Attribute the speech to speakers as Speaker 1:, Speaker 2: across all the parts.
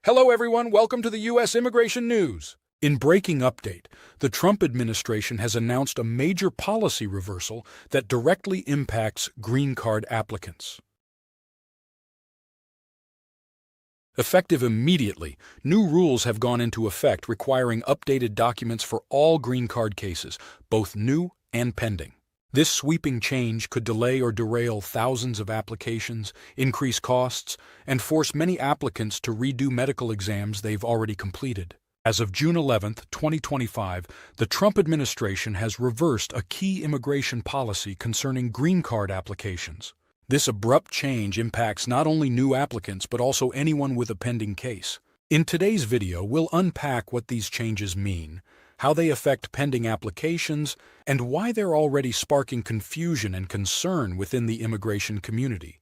Speaker 1: Hello everyone, welcome to the U.S. Immigration News. In breaking update, the Trump administration has announced a major policy reversal that directly impacts green card applicants. Effective immediately, new rules have gone into effect requiring updated documents for all green card cases, both new and pending. This sweeping change could delay or derail thousands of applications, increase costs, and force many applicants to redo medical exams they've already completed. As of June 11, 2025, the Trump administration has reversed a key immigration policy concerning green card applications. This abrupt change impacts not only new applicants but also anyone with a pending case. In today's video, we'll unpack what these changes mean, how they affect pending applications, and why they're already sparking confusion and concern within the immigration community.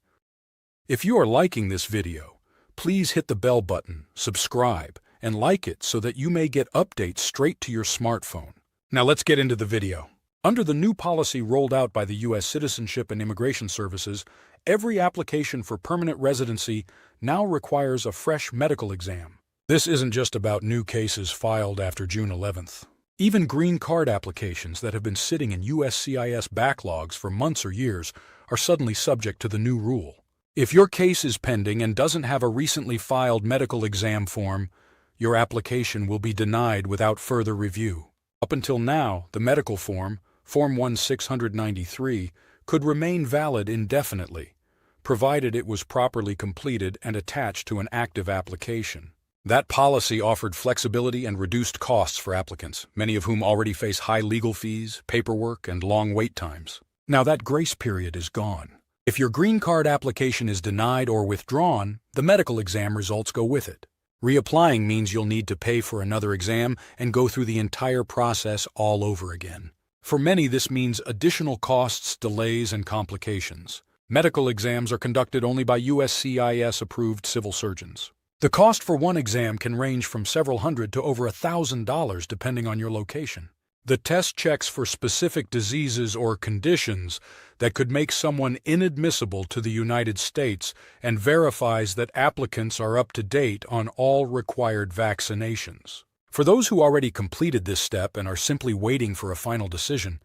Speaker 1: If you are liking this video, please hit the bell button, subscribe, and like it so that you may get updates straight to your smartphone. Now let's get into the video. Under the new policy rolled out by the U.S. Citizenship and Immigration Services, every application for permanent residency now requires a fresh medical exam. This isn't just about new cases filed after June 11th. Even green card applications that have been sitting in USCIS backlogs for months or years are suddenly subject to the new rule. If your case is pending and doesn't have a recently filed medical exam form, your application will be denied without further review. Up until now, the medical form, Form 1693, could remain valid indefinitely, provided it was properly completed and attached to an active application. That policy offered flexibility and reduced costs for applicants, many of whom already face high legal fees, paperwork, and long wait times. Now that grace period is gone. If your green card application is denied or withdrawn, the medical exam results go with it. Reapplying means you'll need to pay for another exam and go through the entire process all over again. For many, this means additional costs, delays, and complications. Medical exams are conducted only by USCIS-approved civil surgeons. The cost for one exam can range from several hundred to over $1,000 depending on your location. The test checks for specific diseases or conditions that could make someone inadmissible to the United States and verifies that applicants are up to date on all required vaccinations. For those who already completed this step and are simply waiting for a final decision,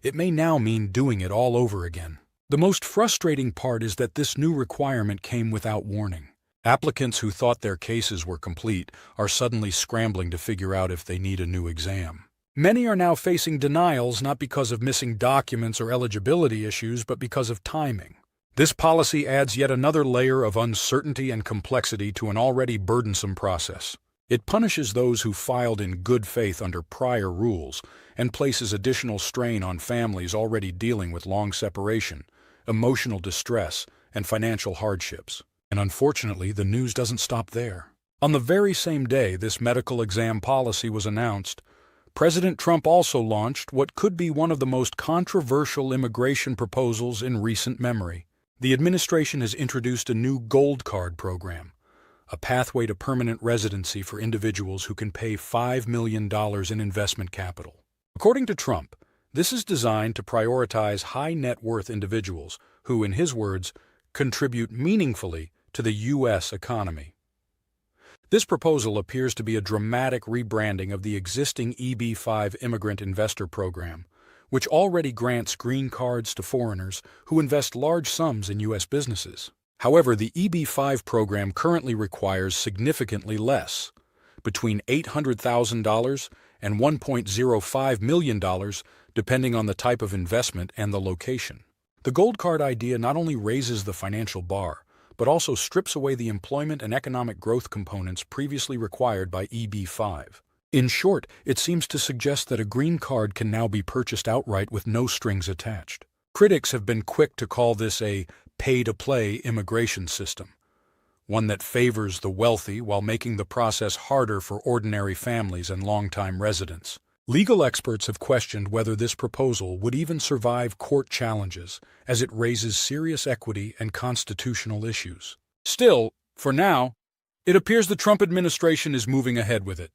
Speaker 1: it may now mean doing it all over again. The most frustrating part is that this new requirement came without warning. Applicants who thought their cases were complete are suddenly scrambling to figure out if they need a new exam. Many are now facing denials not because of missing documents or eligibility issues, but because of timing. This policy adds yet another layer of uncertainty and complexity to an already burdensome process. It punishes those who filed in good faith under prior rules and places additional strain on families already dealing with long separation, emotional distress, and financial hardships. And unfortunately, the news doesn't stop there. On the very same day this medical exam policy was announced, President Trump also launched what could be one of the most controversial immigration proposals in recent memory. The administration has introduced a new Gold Card program, a pathway to permanent residency for individuals who can pay $5 million in investment capital. According to Trump, this is designed to prioritize high net worth individuals who, in his words, contribute meaningfully to the U.S. economy. This proposal appears to be a dramatic rebranding of the existing EB-5 Immigrant Investor Program, which already grants green cards to foreigners who invest large sums in U.S. businesses. However, the EB-5 program currently requires significantly less, between $800,000 and $1.05 million, depending on the type of investment and the location. The Gold Card idea not only raises the financial bar, but also strips away the employment and economic growth components previously required by EB-5. In short, it seems to suggest that a green card can now be purchased outright with no strings attached. Critics have been quick to call this a pay-to-play immigration system, one that favors the wealthy while making the process harder for ordinary families and longtime residents. Legal experts have questioned whether this proposal would even survive court challenges, as it raises serious equity and constitutional issues. Still, for now, it appears the Trump administration is moving ahead with it.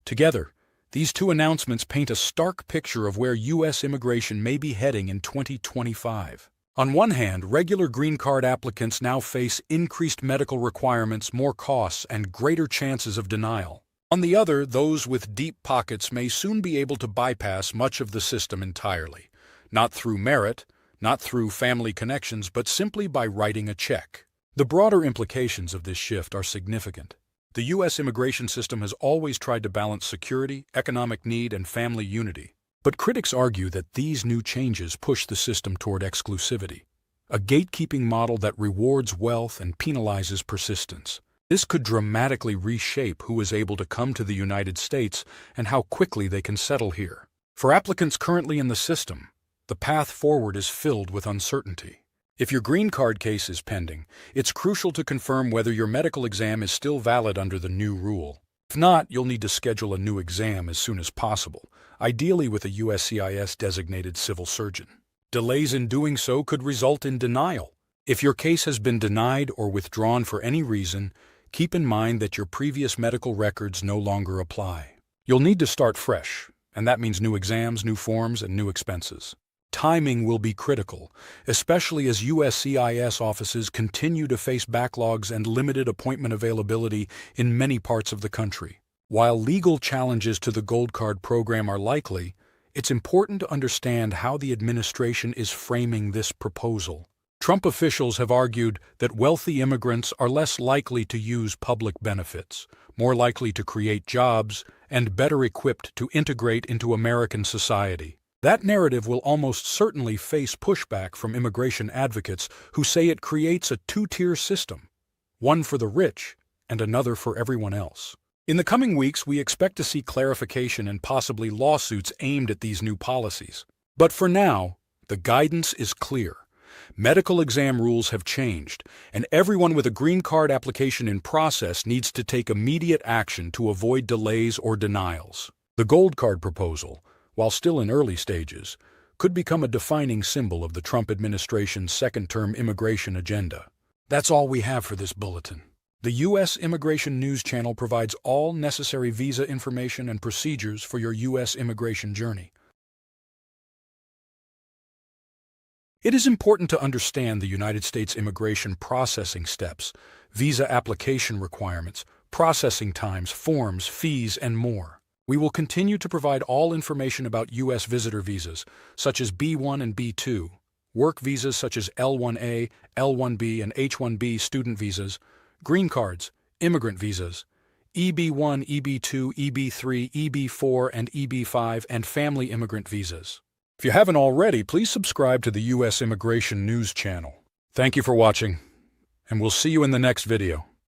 Speaker 1: Together, these two announcements paint a stark picture of where U.S. immigration may be heading in 2025. On one hand, regular green card applicants now face increased medical requirements, more costs, and greater chances of denial. On the other, those with deep pockets may soon be able to bypass much of the system entirely, not through merit, not through family connections, but simply by writing a check. The broader implications of this shift are significant. The U.S. immigration system has always tried to balance security, economic need, and family unity. But critics argue that these new changes push the system toward exclusivity, a gatekeeping model that rewards wealth and penalizes persistence. This could dramatically reshape who is able to come to the United States and how quickly they can settle here. For applicants currently in the system, the path forward is filled with uncertainty. If your green card case is pending, it's crucial to confirm whether your medical exam is still valid under the new rule. If not, you'll need to schedule a new exam as soon as possible, ideally with a USCIS-designated civil surgeon. Delays in doing so could result in denial. If your case has been denied or withdrawn for any reason, keep in mind that your previous medical records no longer apply. You'll need to start fresh, and that means new exams, new forms, and new expenses. Timing will be critical, especially as USCIS offices continue to face backlogs and limited appointment availability in many parts of the country. While legal challenges to the Gold Card program are likely, it's important to understand how the administration is framing this proposal. Trump officials have argued that wealthy immigrants are less likely to use public benefits, more likely to create jobs, and better equipped to integrate into American society. That narrative will almost certainly face pushback from immigration advocates who say it creates a two-tier system, one for the rich and another for everyone else. In the coming weeks, we expect to see clarification and possibly lawsuits aimed at these new policies. But for now, the guidance is clear. Medical exam rules have changed, and everyone with a green card application in process needs to take immediate action to avoid delays or denials. The Gold Card proposal, while still in early stages, could become a defining symbol of the Trump administration's second-term immigration agenda. That's all we have for this bulletin. The U.S. Immigration News Channel provides all necessary visa information and procedures for your U.S. immigration journey. It is important to understand the United States immigration processing steps, visa application requirements, processing times, forms, fees, and more. We will continue to provide all information about U.S. visitor visas, such as B-1 and B-2, work visas such as L-1A, L-1B, and H-1B student visas, green cards, immigrant visas, EB-1, EB-2, EB-3, EB-4, and EB-5, and family immigrant visas. If you haven't already, please subscribe to the U.S. Immigration News Channel. Thank you for watching, and we'll see you in the next video.